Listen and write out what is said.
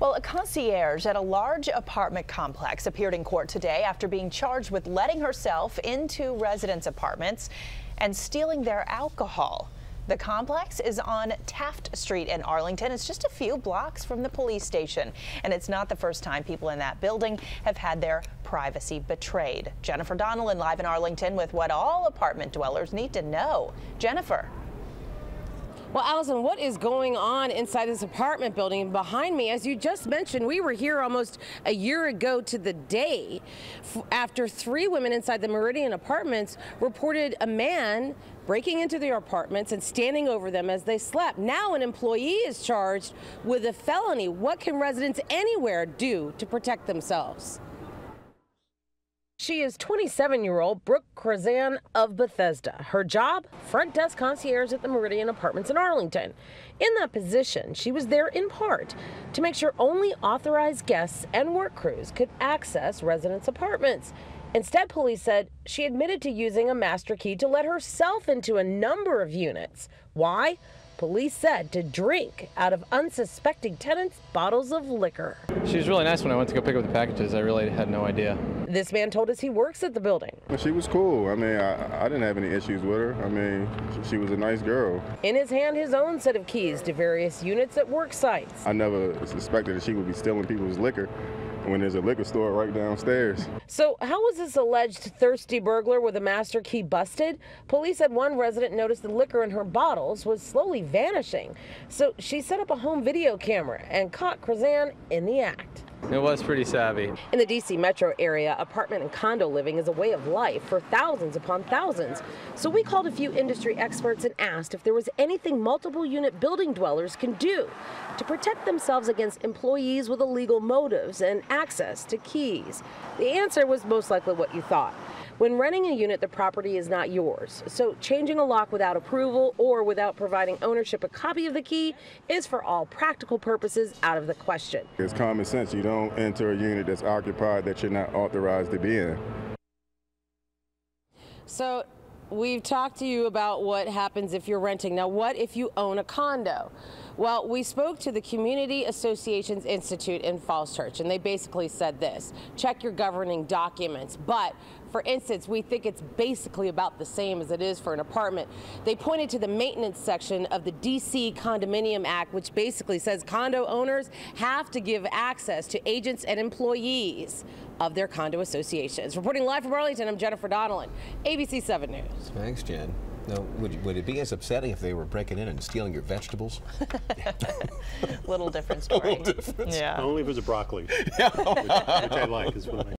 Well, a concierge at a large apartment complex appeared in court today after being charged with letting herself into residents' apartments and stealing their alcohol. The complex is on Taft Street in Arlington. It's just a few blocks from the police station, and it's not the first time people in that building have had their privacy betrayed. Jennifer Donnellan live in Arlington with what all apartment dwellers need to know. Jennifer. Well, Allison, what is going on inside this apartment building? Behind me, as you just mentioned, we were here almost a year ago to the day after 3 women inside the Meridian Apartments reported a man breaking into their apartments and standing over them as they slept. Now an employee is charged with a felony. What can residents anywhere do to protect themselves? She is 27-year-old Brooke Krazan of Bethesda. Her job, front desk concierge at the Meridian Apartments in Arlington. In that position, she was there in part to make sure only authorized guests and work crews could access residents' apartments. Instead, police said she admitted to using a master key to let herself into a number of units. Why? Police said to drink out of unsuspecting tenants' bottles of liquor. She was really nice when I went to go pick up the packages. I really had no idea. This man told us he works at the building. She was cool. I mean, I didn't have any issues with her. I mean, she was a nice girl. In his hand, his own set of keys to various units at work sites. I never suspected that she would be stealing people's liquor when there's a liquor store right downstairs. So how was this alleged thirsty burglar with a master key busted? Police said one resident noticed the liquor in her bottles was slowly vanishing. So she set up a home video camera and caught Krazan in the act. It was pretty savvy. In the D.C. metro area, apartment and condo living is a way of life for thousands upon thousands. So we called a few industry experts and asked if there was anything multiple unit building dwellers can do to protect themselves against employees with illegal motives and access to keys. The answer was most likely what you thought. When renting a unit, the property is not yours. So changing a lock without approval or without providing ownership a copy of the key is for all practical purposes out of the question. It's common sense. You don't enter a unit that's occupied that you're not authorized to be in. So we've talked to you about what happens if you're renting. Now, what if you own a condo? Well, we spoke to the Community Associations Institute in Falls Church, and they basically said this: check your governing documents. But for instance, we think it's basically about the same as it is for an apartment. They pointed to the maintenance section of the D.C. Condominium Act, which basically says condo owners have to give access to agents and employees of their condo associations. Reporting live from Arlington, I'm Jennifer Donnellan, ABC 7 News. Thanks, Jen. Now, would it be as upsetting if they were breaking in and stealing your vegetables? Little different story. A little different. Yeah. Only if it was a broccoli, which I like. Is what I